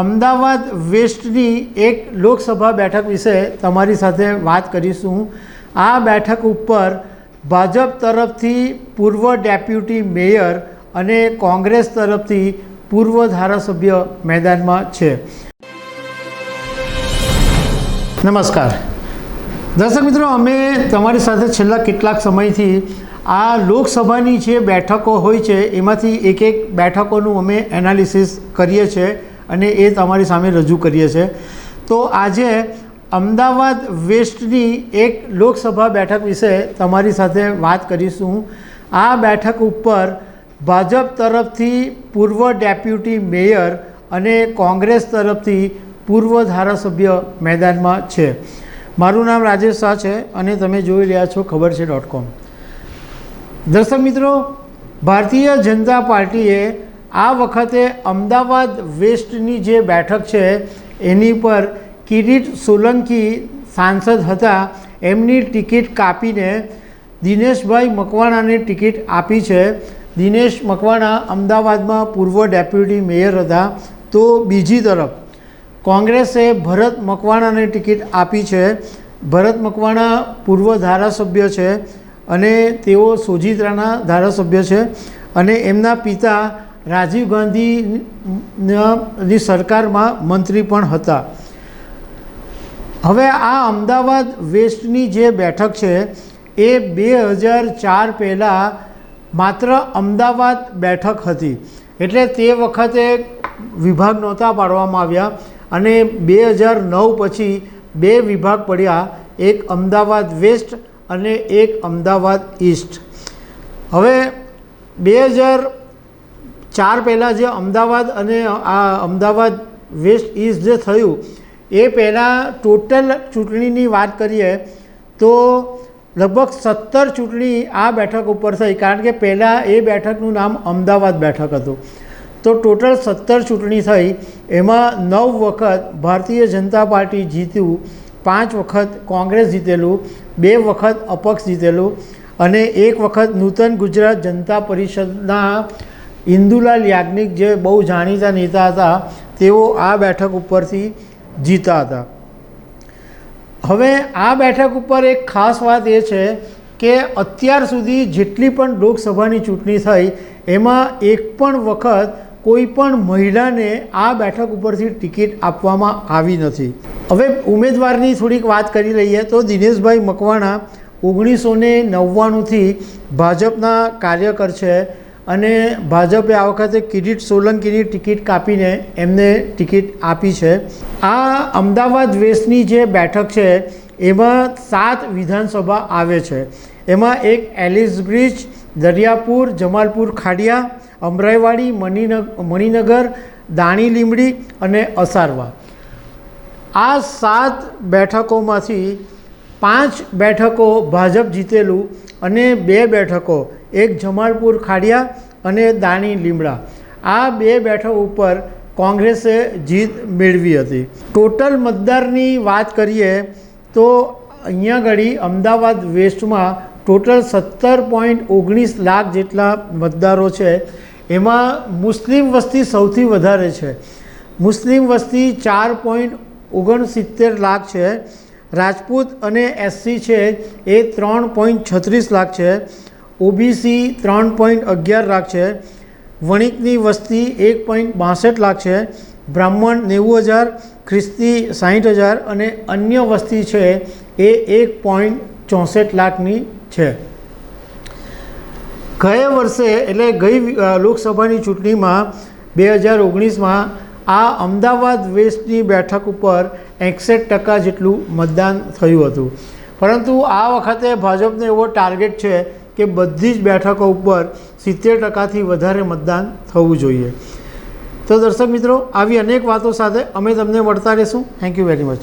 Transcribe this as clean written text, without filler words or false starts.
અમદાવાદ વેસ્ટની એક લોકસભા બેઠક વિશે તમારી સાથે વાત કરીશું। આ બેઠક ઉપર ભાજપ તરફથી પૂર્વ ડેપ્યુટી મેયર અને કોંગ્રેસ તરફથી પૂર્વ ધારાસભ્ય મેદાનમાં છે। નમસ્કાર દર્શક મિત્રો, અમે તમારી સાથે છેલ્લા કેટલાક સમયથી આ લોકસભાની જે બેઠકો હોય છે એમાંથી એક એક બેઠકોનું અમે એનાલિસિસ કરીએ છીએ અને એ તમારી સામે રજૂ કરીએ છીએ। તો આજે અમદાવાદ વેસ્ટની એક લોકસભા બેઠક વિશે તમારી સાથે વાત કરીશું। આ બેઠક ઉપર ભાજપ તરફથી પૂર્વ ડેપ્યુટી મેયર અને કોંગ્રેસ તરફથી પૂર્વ ધારાસભ્ય મેદાનમાં છે। મારું નામ રાજેશ શાહ છે અને તમે જોઈ રહ્યા છો ખબરછે.com। દર્શક મિત્રો, ભારતીય જનતા પાર્ટીએ આ વખતે અમદાવાદ વેસ્ટની જે બેઠક છે એની પર કિરીટ સોલંકી સાંસદ હતા, એમની ટિકિટ કાપીને દિનેશભાઈ મકવાણાને ટિકિટ આપી છે। દિનેશ મકવાણા અમદાવાદમાં પૂર્વ ડેપ્યુટી મેયર હતા। તો બીજી તરફ કોંગ્રેસે ભરત મકવાણાને ટિકિટ આપી છે। ભરત મકવાણા પૂર્વ ધારાસભ્ય છે અને તેઓ સોજિત્રાના ધારાસભ્ય છે અને એમના પિતા રાજીવ ગાંધીની સરકારમાં મંત્રી પણ હતા। હવે આ અમદાવાદ વેસ્ટની જે બેઠક છે એ 2004 પહેલાં માત્ર અમદાવાદ બેઠક હતી, એટલે તે વખતે વિભાગ નહોતા પાડવામાં આવ્યા અને 2009 પછી બે વિભાગ પડ્યા, એક અમદાવાદ વેસ્ટ અને એક અમદાવાદ ઈસ્ટ। હવે 2004 પહેલાં જે અમદાવાદ અને આ અમદાવાદ વેસ્ટ ઈસ્ટ જે થયું એ પહેલાં ટોટલ ચૂંટણીની વાત કરીએ તો લગભગ 17 ચૂંટણી આ બેઠક ઉપર થઈ, કારણ કે પહેલાં એ બેઠકનું નામ અમદાવાદ બેઠક હતું। તો ટોટલ 17 ચૂંટણી થઈ, એમાં 9 વખત ભારતીય જનતા પાર્ટી જીત્યું, 5 વખત કોંગ્રેસ જીતેલું, 2 વખત અપક્ષ જીતેલું અને 1 વખત નૂતન ગુજરાત જનતા પરિષદના ઇન્દુલાલ યાજ્ઞિક જે બહુ જાણીતા નેતા હતા તેઓ આ બેઠક ઉપરથી જીતા હતા। હવે આ બેઠક ઉપર એક ખાસ વાત એ છે કે અત્યાર સુધી જેટલી પણ લોકસભાની ચૂંટણી થઈ એમાં એક પણ વખત કોઈ પણ મહિલાને આ બેઠક ઉપરથી ટિકિટ આપવામાં આવી નથી। હવે ઉમેદવારની થોડીક વાત કરી લઈએ તો દિનેશભાઈ મકવાણા 1999થી ભાજપના કાર્યકર છે અને ભાજપે આ વખતે કિરીટ સોલંકીની ટિકિટ કાપીને એમને ટિકિટ આપી છે। આ અમદાવાદ વેસ્ટની જે બેઠક છે એમાં 7 વિધાનસભા આવે છે। એમાં એક એલિસ બ્રિજ, દરિયાપુર, જમાલપુર ખાડિયા, અમરાઈવાડી, મણિનગર, દાણી લીમડી અને અસારવા। આ 7 બેઠકોમાંથી 5 બેઠકો ભાજપ જીતેલું અને 2 બેઠકો, એક જમાલપુર ખાડિયા અને દાણી લીમડા, આ 2 બેઠકો ઉપર કોંગ્રેસે જીત મેળવી હતી। ટોટલ મતદારની વાત કરીએ તો અહીંયા ઘડી અમદાવાદ વેસ્ટમાં ટોટલ 17.19 લાખ જેટલા મતદારો છે। એમાં મુસ્લિમ વસ્તી સૌથી વધારે છે, મુસ્લિમ વસ્તી 4.69 લાખ છે, રાજપૂત અને એસસી છે એ 3.36 લાખ છે, ઓબીસી 3.11 લાખ છે, વણિકની વસ્તી 1.62 લાખ છે, બ્રાહ્મણ 90,000, ખ્રિસ્તી 60,000 અને અન્ય વસ્તી છે એ 1.64 લાખની છે। ગયા વર્ષે એટલે ગઈ લોકસભાની ચૂંટણીમાં 2019માં આ અમદાવાદ વેસ્ટની બેઠક ઉપર 61% જેટલું મતદાન થયું હતું, પરંતુ આ વખતે ભાજપને એવો ટાર્ગેટ છે કે બધી જ બેઠકો ઉપર 70%થી વધારે મતદાન થવું જોઈએ। તો દર્શક મિત્રો, આવી અનેક વાતો સાથે અમે તમને મળતા રહીશું। Thank you very much.